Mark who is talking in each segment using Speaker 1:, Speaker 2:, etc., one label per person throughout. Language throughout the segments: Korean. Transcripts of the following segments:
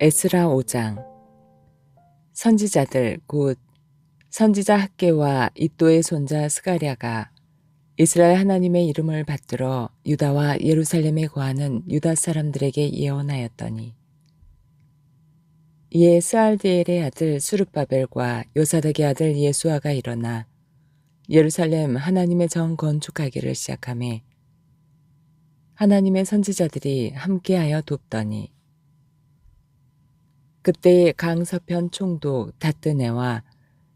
Speaker 1: 에스라 5장. 선지자들 곧 선지자 학개와 이또의 손자 스가랴가 이스라엘 하나님의 이름을 받들어 유다와 예루살렘에 거하는 유다 사람들에게 예언하였더니, 이에 스알디엘의 아들 수룹바벨과 요사닥의 아들 예수아가 일어나 예루살렘 하나님의 정 건축하기를 시작하매 하나님의 선지자들이 함께하여 돕더니, 그때의 강서편 총독 다뜨네와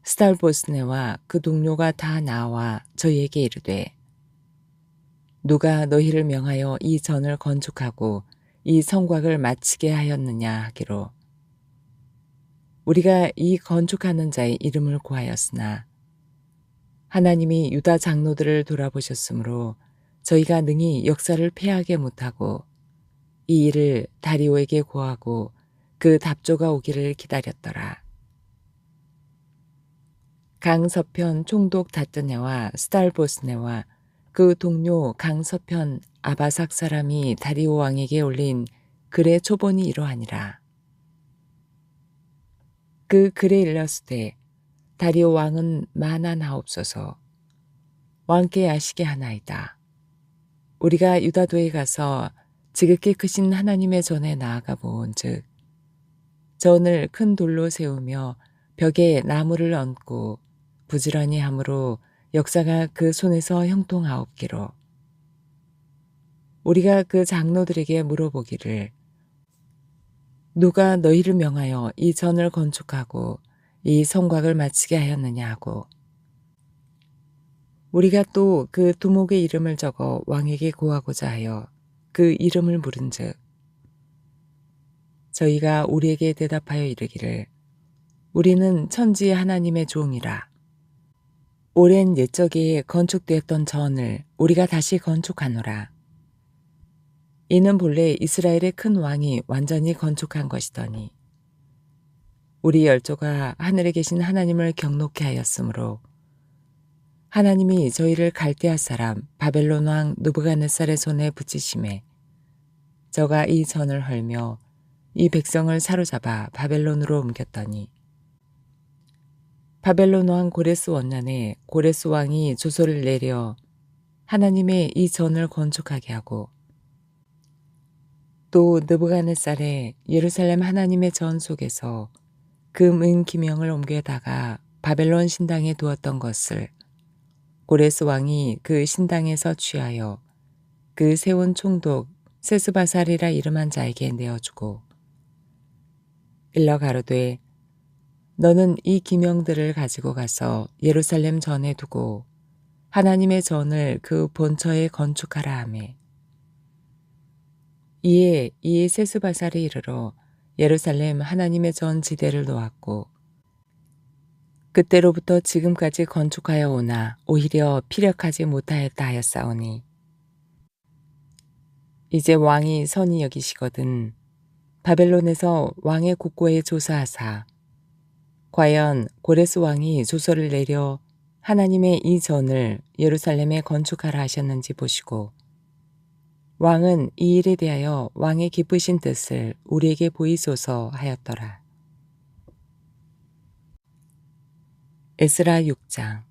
Speaker 1: 스달보스네와 그 동료가 다 나와 저희에게 이르되, 누가 너희를 명하여 이 전을 건축하고 이 성곽을 마치게 하였느냐 하기로, 우리가 이 건축하는 자의 이름을 구하였으나 하나님이 유다 장로들을 돌아보셨으므로 저희가 능히 역사를 패하게 못하고 이 일을 다리오에게 고하고 그 답조가 오기를 기다렸더라. 강서편 총독 다뜨네와 스달보스네와 그 동료 강서편 아바삭 사람이 다리오 왕에게 올린 글의 초본이 이러하니라. 그 글에 일렀으되, 다리오 왕은 만한하옵소서. 왕께 아시게 하나이다. 우리가 유다도에 가서 지극히 크신 하나님의 전에 나아가 보온즉, 전을 큰 돌로 세우며 벽에 나무를 얹고 부지런히 함으로 역사가 그 손에서 형통하옵기로, 우리가 그 장로들에게 물어보기를, 누가 너희를 명하여 이 전을 건축하고 이 성곽을 마치게 하였느냐 하고, 우리가 또 그 두목의 이름을 적어 왕에게 고하고자 하여 그 이름을 물은즉, 저희가 우리에게 대답하여 이르기를, 우리는 천지의 하나님의 종이라. 오랜 옛적에 건축되었던 전을 우리가 다시 건축하노라. 이는 본래 이스라엘의 큰 왕이 완전히 건축한 것이더니, 우리 열조가 하늘에 계신 하나님을 경노케 하였으므로 하나님이 저희를 갈대아 사람 바벨론 왕 느부갓네살의 손에 붙이심에 저가 이 전을 헐며 이 백성을 사로잡아 바벨론으로 옮겼더니, 바벨론 왕 고레스 원년에 고레스 왕이 조서를 내려 하나님의 이 전을 건축하게 하고, 또 느부갓네살의 예루살렘 하나님의 전 속에서 금, 은, 기명을 옮겨다가 바벨론 신당에 두었던 것을 고레스 왕이 그 신당에서 취하여 그 세운 총독 세스바살이라 이름한 자에게 내어주고, 일러 가로되, 너는 이 기명들을 가지고 가서 예루살렘 전에 두고 하나님의 전을 그 본처에 건축하라 하매, 이에 이 세스바살이 이르러 예루살렘 하나님의 전 지대를 놓았고, 그때로부터 지금까지 건축하여 오나 오히려 피력하지 못하였다 하였사오니, 이제 왕이 선히 여기시거든 바벨론에서 왕의 국고에 조사하사, 과연 고레스 왕이 조서를 내려 하나님의 이 전을 예루살렘에 건축하라 하셨는지 보시고, 왕은 이 일에 대하여 왕의 기쁘신 뜻을 우리에게 보이소서 하였더라. 에스라 6장.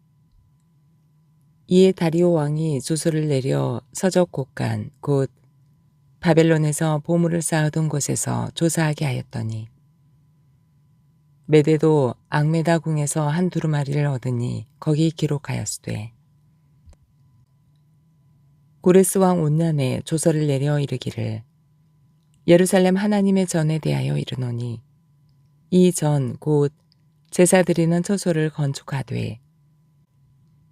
Speaker 1: 이에 다리오 왕이 조서를 내려 서적 곳간 곧 바벨론에서 보물을 쌓아둔 곳에서 조사하게 하였더니, 메대도 앙메다 궁에서 한 두루마리를 얻으니 거기 기록하였으되, 고레스 왕 온년에 조서를 내려 이르기를, 예루살렘 하나님의 전에 대하여 이르노니, 이 전 곧 제사 드리는 처소를 건축하되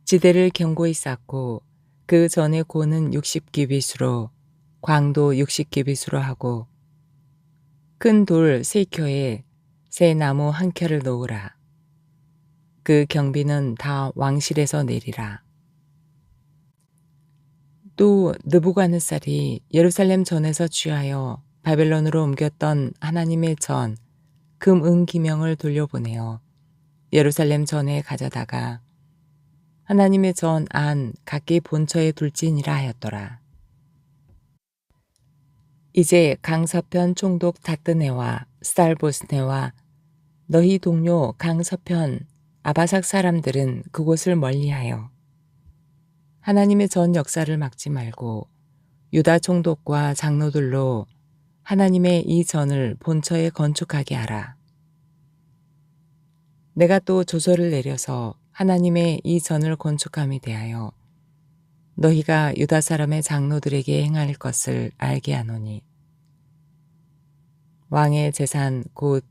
Speaker 1: 지대를 견고히 쌓고 그 전의 고는 60규빗으로 광도 60규빗으로 하고 큰 돌 3켜에 새 나무 1켜를 놓으라. 그 경비는 다 왕실에서 내리라. 또 느부갓네살이 예루살렘 전에서 취하여 바벨론으로 옮겼던 하나님의 전 금, 은, 기명을 돌려보내어 예루살렘 전에 가져다가 하나님의 전 안 각기 본처에 둘지니라 하였더라. 이제 강서편 총독 다뜨네와 스달보스네와 너희 동료 강서편 아바삭 사람들은 그곳을 멀리하여 하나님의 전 역사를 막지 말고 유다 총독과 장로들로 하나님의 이 전을 본처에 건축하게 하라. 내가 또 조서를 내려서 하나님의 이 전을 건축함에 대하여 너희가 유다 사람의 장로들에게 행할 것을 알게 하노니 왕의 재산 곧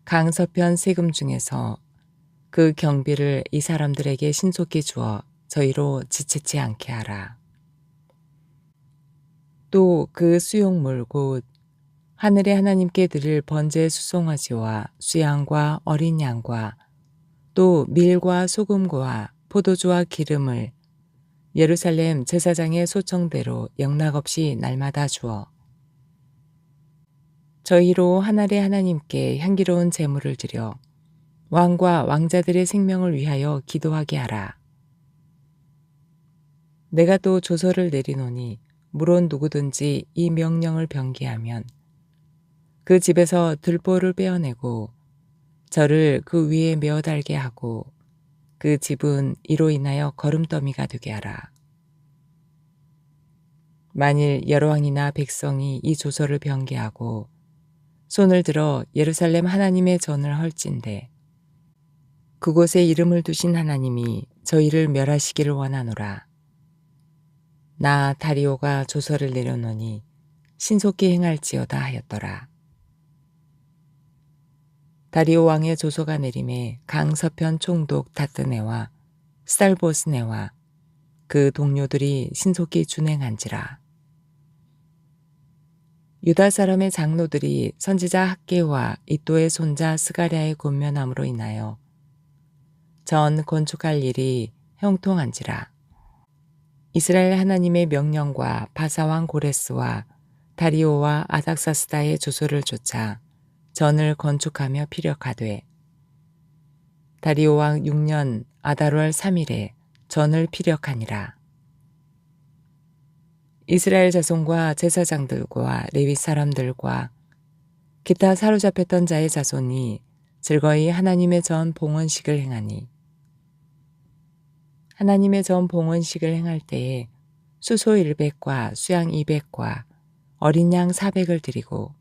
Speaker 1: 강서편 세금 중에서 그 경비를 이 사람들에게 신속히 주어 저희로 지체치 않게 하라. 또 그 수용물 곧 하늘의 하나님께 드릴 번제 수송아지와 수양과 어린 양과 또 밀과 소금과 포도주와 기름을 예루살렘 제사장의 소청대로 영락없이 날마다 주어 저희로 하늘의 하나님께 향기로운 제물을 드려 왕과 왕자들의 생명을 위하여 기도하게 하라. 내가 또 조서를 내리노니 물론 누구든지 이 명령을 변기하면 그 집에서 들보를 빼어내고 저를 그 위에 메어 달게 하고 그 집은 이로 인하여 거름더미가 되게 하라. 만일 여로왕이나 백성이 이 조서를 변개하고 손을 들어 예루살렘 하나님의 전을 헐진대 그곳에 이름을 두신 하나님이 저희를 멸하시기를 원하노라. 나 다리오가 조서를 내려놓으니 신속히 행할지어다 하였더라. 다리오 왕의 조서가 내림에 강서편 총독 다뜨네와 스달보스네와 그 동료들이 신속히 준행한지라. 유다 사람의 장로들이 선지자 학개와 이또의 손자 스가랴의 권면함으로 인하여 전 건축할 일이 형통한지라. 이스라엘 하나님의 명령과 바사왕 고레스와 다리오와 아닥사스다의 조서를 쫓아 전을 건축하며 피력하되 다리오 왕 6년 아달월 3일에 전을 피력하니라. 이스라엘 자손과 제사장들과 레위 사람들과 기타 사로잡혔던 자의 자손이 즐거이 하나님의 전 봉헌식을 행하니 하나님의 전 봉헌식을 행할 때에 수소 100과 수양 200과 어린 양 400을 드리고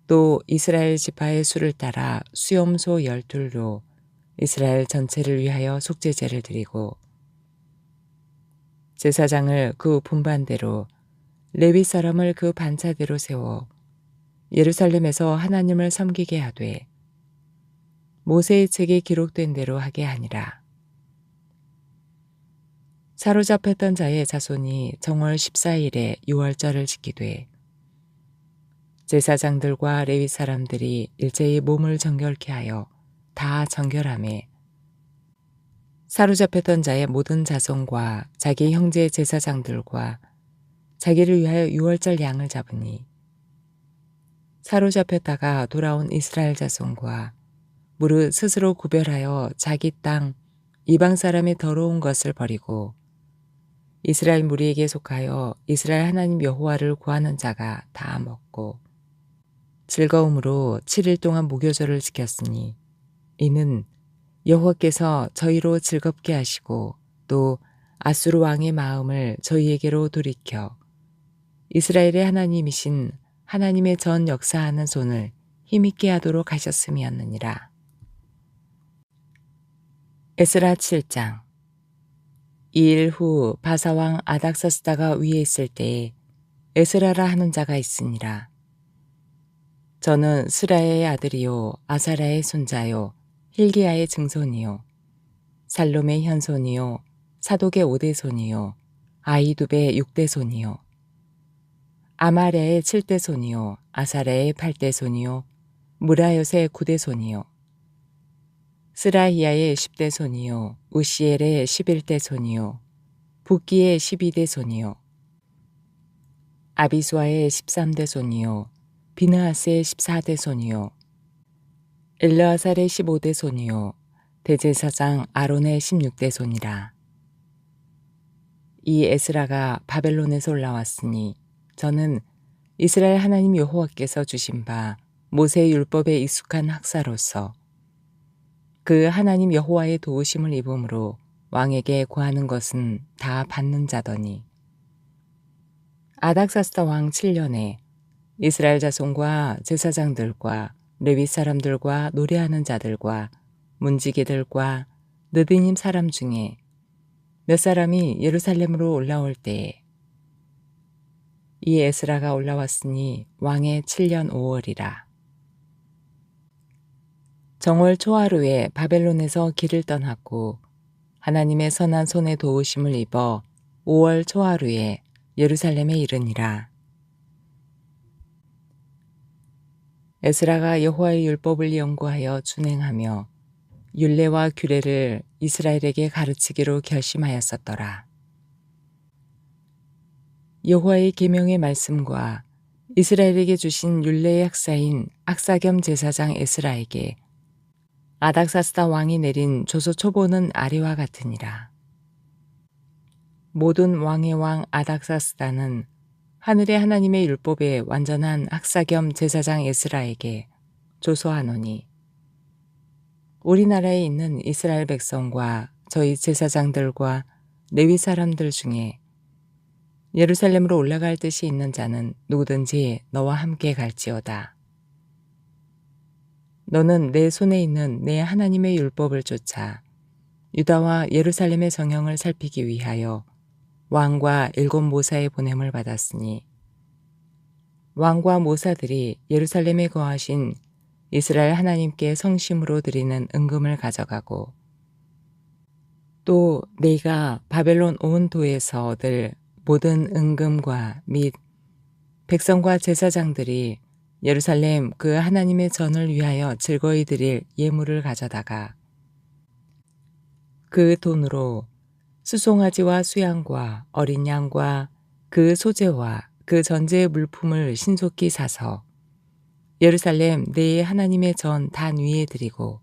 Speaker 1: 또 이스라엘 지파의 수를 따라 수염소 12로 이스라엘 전체를 위하여 속죄제를 드리고 제사장을 그 분반대로 레위 사람을 그 반차대로 세워 예루살렘에서 하나님을 섬기게 하되 모세의 책에 기록된 대로 하게 하니라. 사로잡혔던 자의 자손이 정월 14일에 유월절을 지키되 제사장들과 레위 사람들이 일제히 몸을 정결케 하여 다 정결하매 사로잡혔던 자의 모든 자손과 자기 형제 제사장들과 자기를 위하여 유월절 양을 잡으니 사로잡혔다가 돌아온 이스라엘 자손과 무릇 스스로 구별하여 자기 땅 이방 사람의 더러운 것을 버리고 이스라엘 무리에게 속하여 이스라엘 하나님 여호와를 구하는 자가 다 먹고 즐거움으로 7일 동안 무교절을 지켰으니 이는 여호와께서 저희로 즐겁게 하시고 또 아수르 왕의 마음을 저희에게로 돌이켜 이스라엘의 하나님이신 하나님의 전 역사하는 손을 힘있게 하도록 하셨음이었느니라. 에스라 7장. 이 일 후 바사왕 아닥사스다가 위에 있을 때에 에스라라 하는 자가 있으니라. 저는 스라의 아들이요 아사라의 손자요 힐기야의 증손이요 살롬의 현손이요 사독의 5대손이요 아이두베의 6대손이요 아마랴의 7대손이요 아사랴의 8대손이요 무라요의 9대손이요 스라히야의 10대손이요 우시엘의 11대손이요 붓기의 12대손이요 아비수아의 13대손이요 비느하스의 14대손이요 엘르아살의 15대손이요 대제사장 아론의 16대손이라. 이 에스라가 바벨론에서 올라왔으니 저는 이스라엘 하나님 여호와께서 주신 바 모세의 율법에 익숙한 학사로서 그 하나님 여호와의 도우심을 입음으로 왕에게 구하는 것은 다 받는 자더니 아닥사스다 왕 7년에 이스라엘 자손과 제사장들과 레위 사람들과 노래하는 자들과 문지기들과 느디님 사람 중에 몇 사람이 예루살렘으로 올라올 때에 이 에스라가 올라왔으니 왕의 7년 5월이라. 정월 초하루에 바벨론에서 길을 떠났고 하나님의 선한 손에 도우심을 입어 5월 초하루에 예루살렘에 이르니라. 에스라가 여호와의 율법을 연구하여 준행하며 율례와 규례를 이스라엘에게 가르치기로 결심하였었더라. 여호와의 계명의 말씀과 이스라엘에게 주신 율례의 학사인 악사겸 제사장 에스라에게 아닥사스다 왕이 내린 조서 초보는 아래와 같으니라. 모든 왕의 왕 아닥사스다는 하늘의 하나님의 율법에 완전한 학사겸 제사장 에스라에게 조서하노니 우리나라에 있는 이스라엘 백성과 저희 제사장들과 레위 사람들 중에 예루살렘으로 올라갈 뜻이 있는 자는 누구든지 너와 함께 갈지어다. 너는 내 손에 있는 내 하나님의 율법을 쫓아 유다와 예루살렘의 정형을 살피기 위하여 왕과 7 모사의 보냄을 받았으니 왕과 모사들이 예루살렘에 거하신 이스라엘 하나님께 성심으로 드리는 은금을 가져가고 또 네가 바벨론 온 도에서 얻을 모든 은금과 및 백성과 제사장들이 예루살렘 그 하나님의 전을 위하여 즐거이 드릴 예물을 가져다가 그 돈으로 수송아지와 수양과 어린 양과 그 소재와 그 전제의 물품을 신속히 사서 예루살렘 네 하나님의 전 단 위에 드리고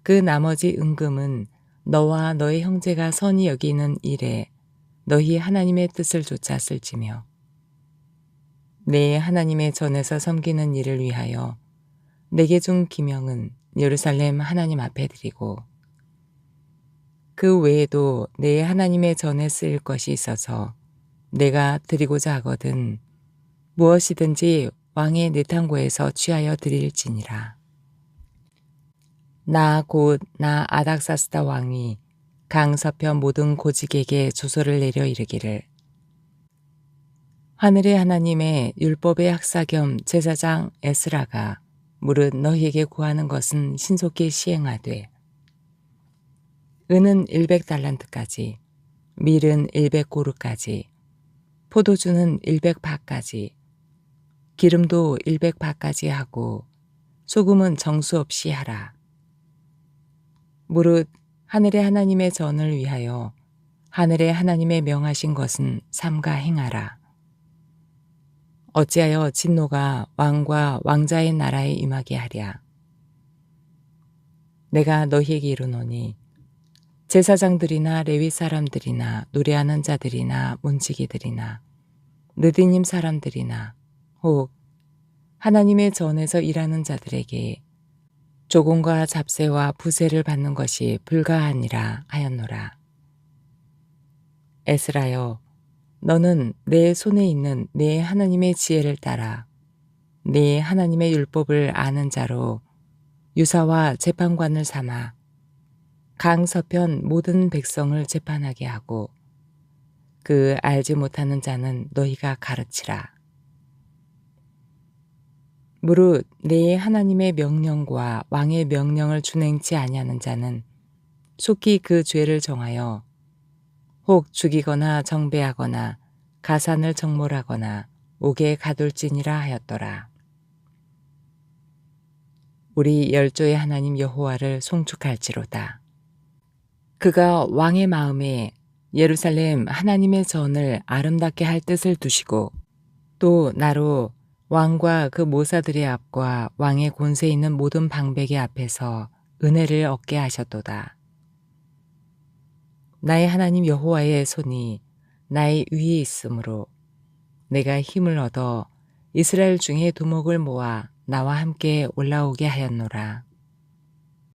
Speaker 1: 그 나머지 은금은 너와 너의 형제가 선히 여기는 일에 너희 하나님의 뜻을 좇아 쓸지며 네 하나님의 전에서 섬기는 일을 위하여 내게 준 기명은 예루살렘 하나님 앞에 드리고 그 외에도 내 하나님의 전에 쓰일 것이 있어서 내가 드리고자 하거든 무엇이든지 왕의 내탕고에서 취하여 드릴지니라. 나 곧 나 아닥사스다 왕이 강서편 모든 고직에게 조서를 내려 이르기를 하늘의 하나님의 율법의 학사겸 제사장 에스라가 무릇 너희에게 구하는 것은 신속히 시행하되 은은 100달란트까지 밀은 100고루까지 포도주는 100바까지 기름도 100바까지 하고 소금은 정수 없이 하라. 무릇 하늘의 하나님의 전을 위하여 하늘의 하나님의 명하신 것은 삼가 행하라. 어찌하여 진노가 왕과 왕자의 나라에 임하게 하랴. 내가 너희에게 이르노니 제사장들이나 레위 사람들이나 노래하는 자들이나 문지기들이나 느디님 사람들이나 혹 하나님의 전에서 일하는 자들에게 조공과 잡세와 부세를 받는 것이 불가하니라 하였노라. 에스라여, 너는 내 손에 있는 내 하나님의 지혜를 따라 내 하나님의 율법을 아는 자로 유사와 재판관을 삼아 강서편 모든 백성을 재판하게 하고 그 알지 못하는 자는 너희가 가르치라. 무릇 내 하나님의 명령과 왕의 명령을 준행치 아니하는 자는 속히 그 죄를 정하여 혹 죽이거나 정배하거나 가산을 정몰하거나 옥에 가둘지니라 하였더라. 우리 열조의 하나님 여호와를 송축할지로다. 그가 왕의 마음에 예루살렘 하나님의 전을 아름답게 할 뜻을 두시고 또 나로 왕과 그 모사들의 앞과 왕의 권세 있는 모든 방백의 앞에서 은혜를 얻게 하셨도다. 나의 하나님 여호와의 손이 나의 위에 있으므로 내가 힘을 얻어 이스라엘 중에 두목을 모아 나와 함께 올라오게 하였노라.